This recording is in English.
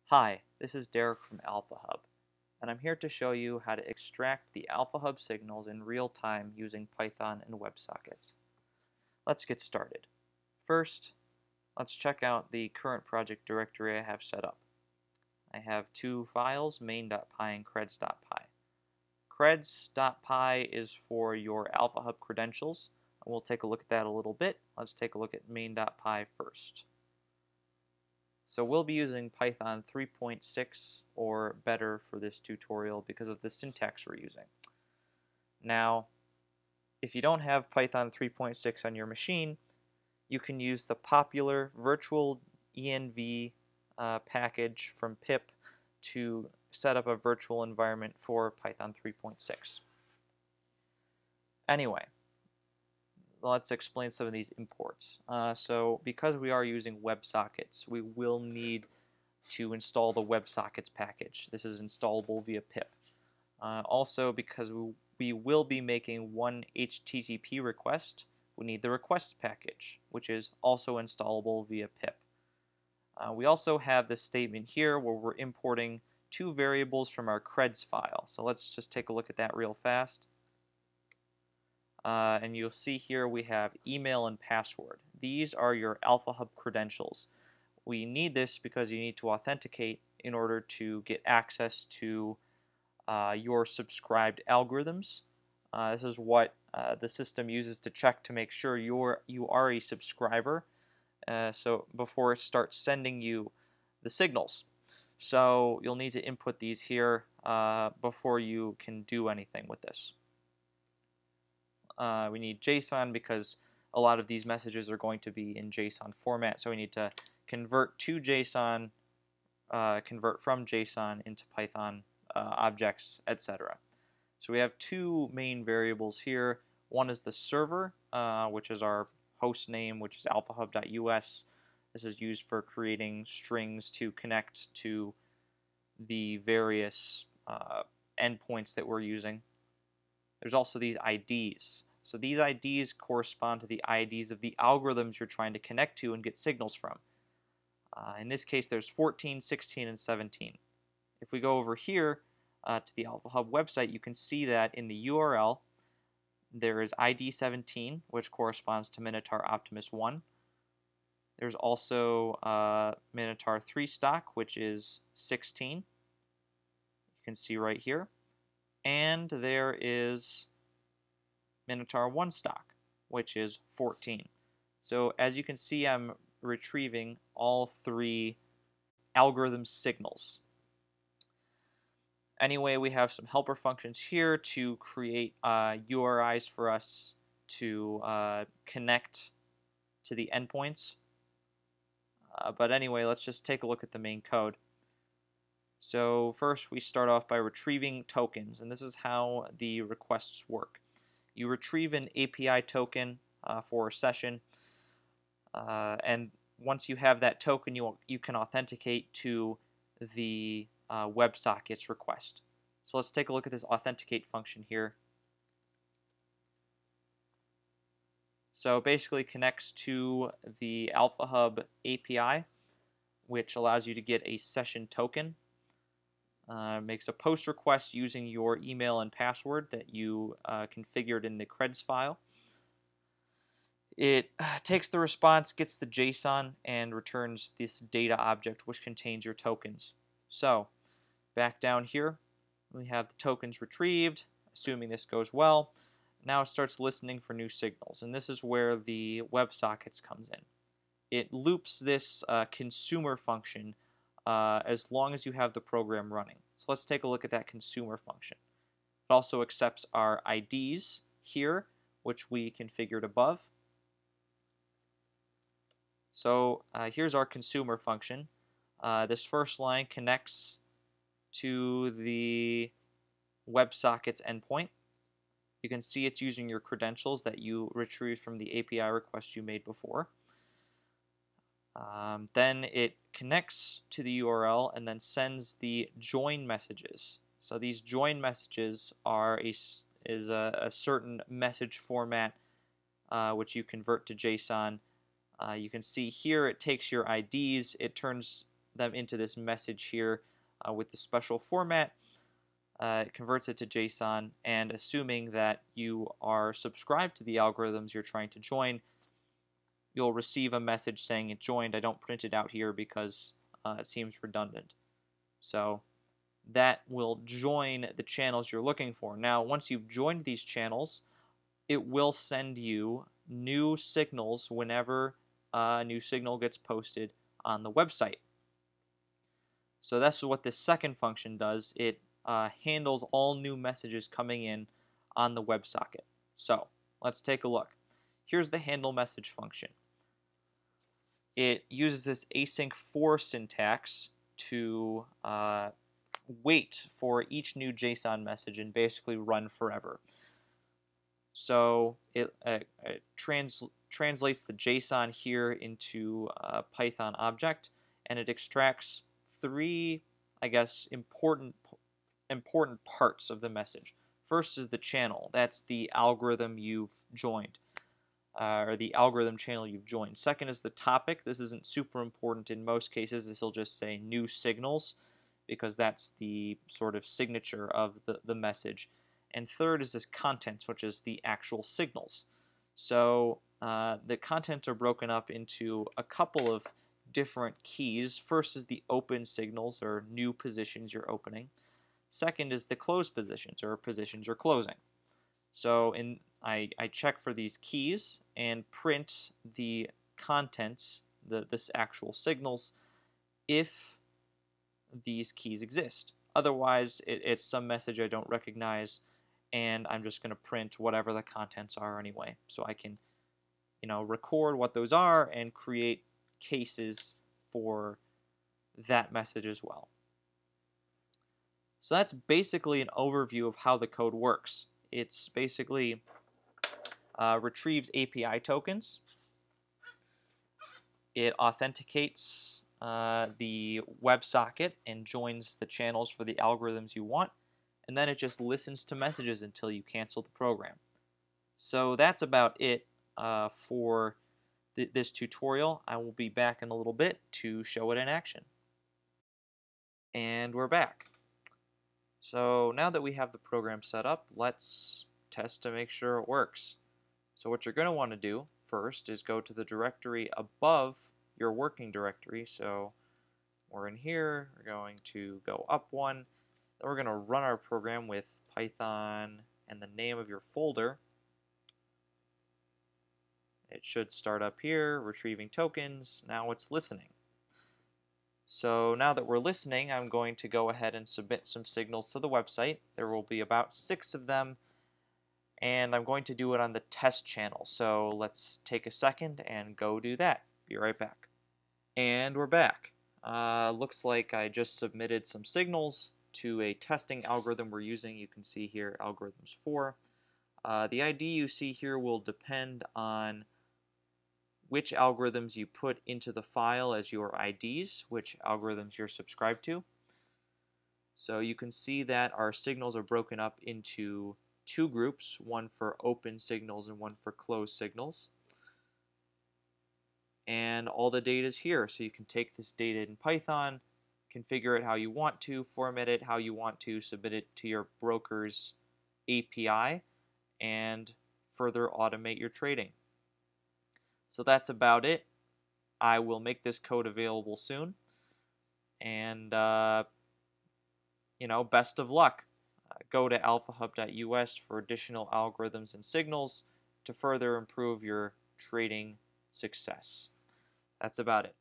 Hi, this is Derek from AlphaHub, and I'm here to show you how to extract the AlphaHub signals in real time using Python and WebSockets. Let's get started. First, let's check out the current project directory I have set up. I have two files, main.py and creds.py. Creds.py is for your AlphaHub credentials, and we'll take a look at that a little bit. Let's take a look at main.py first. So we'll be using Python 3.6 or better for this tutorial because of the syntax we're using. Now, if you don't have Python 3.6 on your machine, you can use the popular virtual env package from pip to set up a virtual environment for Python 3.6. Anyway, let's explain some of these imports. So because we are using WebSockets, we will need to install the WebSockets package. This is installable via pip. Also, because we will be making one HTTP request, we need the requests package, which is also installable via pip. We also have this statement here where we're importing two variables from our creds file. So let's just take a look at that real fast. And you'll see here we have email and password. These are your AlphaHub credentials. We need this because you need to authenticate in order to get access to your subscribed algorithms. This is what the system uses to check to make sure you are a subscriber, so before it starts sending you the signals. So you'll need to input these here before you can do anything with this. We need JSON because a lot of these messages are going to be in JSON format, so we need to convert to JSON, convert from JSON into Python objects, etc. So we have two main variables here. One is the server, which is our host name, which is alphahub.us. This is used for creating strings to connect to the various endpoints that we're using. There's also these IDs. So these IDs correspond to the IDs of the algorithms you're trying to connect to and get signals from. In this case, there's 14, 16, and 17. If we go over here to the AlphaHub website, you can see that in the URL, there is ID 17, which corresponds to Minotaur Optimus 1. There's also Minotaur 3 stock, which is 16. You can see right here. And there is Minotaur 1 stock, which is 14. So as you can see, I'm retrieving all three algorithm signals. Anyway, we have some helper functions here to create URIs for us to connect to the endpoints. But anyway, let's just take a look at the main code. So first we start off by retrieving tokens, and this is how the requests work. You retrieve an API token for a session, and once you have that token, you can authenticate to the WebSockets request. So let's take a look at this authenticate function here. So it basically connects to the AlphaHub API, which allows you to get a session token. Makes a post request using your email and password that you configured in the creds file. It takes the response, gets the JSON, and returns this data object which contains your tokens. So back down here, we have the tokens retrieved, assuming this goes well. Now it starts listening for new signals, and this is where the WebSockets comes in. It loops this consumer function as long as you have the program running. So let's take a look at that consumer function. It also accepts our IDs here, which we configured above. So here's our consumer function. This first line connects to the WebSockets endpoint. You can see it's using your credentials that you retrieved from the API request you made before. Then it connects to the URL and then sends the join messages. So these join messages are a certain message format which you convert to JSON. You can see here it takes your IDs, it turns them into this message here with the special format. It converts it to JSON, and assuming that you are subscribed to the algorithms you're trying to join, you'll receive a message saying it joined. I don't print it out here because it seems redundant. So that will join the channels you're looking for. Now, once you've joined these channels, it will send you new signals whenever a new signal gets posted on the website. So that's what this second function does. It handles all new messages coming in on the WebSocket. So let's take a look. Here's the handle message function. It uses this async for syntax to wait for each new JSON message and basically run forever. So it translates the JSON here into a Python object, and it extracts three, I guess, important parts of the message. First is the channel. That's the algorithm you've joined, or the algorithm channel you've joined. Second is the topic. This isn't super important in most cases. This will just say new signals, because that's the sort of signature of the message. And third is this contents, which is the actual signals. So the contents are broken up into a couple of different keys. First is the open signals, or new positions you're opening. Second is the closed positions, or positions you're closing. So I check for these keys and print the contents, this actual signals, if these keys exist. Otherwise, it's some message I don't recognize, and I'm just going to print whatever the contents are anyway. So I can, record what those are and create cases for that message as well. So that's basically an overview of how the code works. It's basically retrieves API tokens. It authenticates the WebSocket and joins the channels for the algorithms you want, and then it just listens to messages until you cancel the program. So that's about it for this tutorial. I will be back in a little bit to show it in action. And we're back. So now that we have the program set up, let's test to make sure it works. So what you're going to want to do first is go to the directory above your working directory. So we're in here, we're going to go up one, then we're going to run our program with Python and the name of your folder. It should start up here, retrieving tokens. Now it's listening. So now that we're listening, I'm going to go ahead and submit some signals to the website. There will be about 6 of them, and I'm going to do it on the test channel. So let's take a second and go do that. Be right back. And we're back. Looks like I just submitted some signals to a testing algorithm we're using. You can see here algorithms 4. The ID you see here will depend on which algorithms you put into the file as your IDs, which algorithms you're subscribed to. So you can see that our signals are broken up into 2 groups, one for open signals and one for closed signals. And all the data is here, so you can take this data in Python, configure it how you want to, format it how you want to, submit it to your broker's API, and further automate your trading. So that's about it. I will make this code available soon, and best of luck. Go to alphahub.us for additional algorithms and signals to further improve your trading success. That's about it.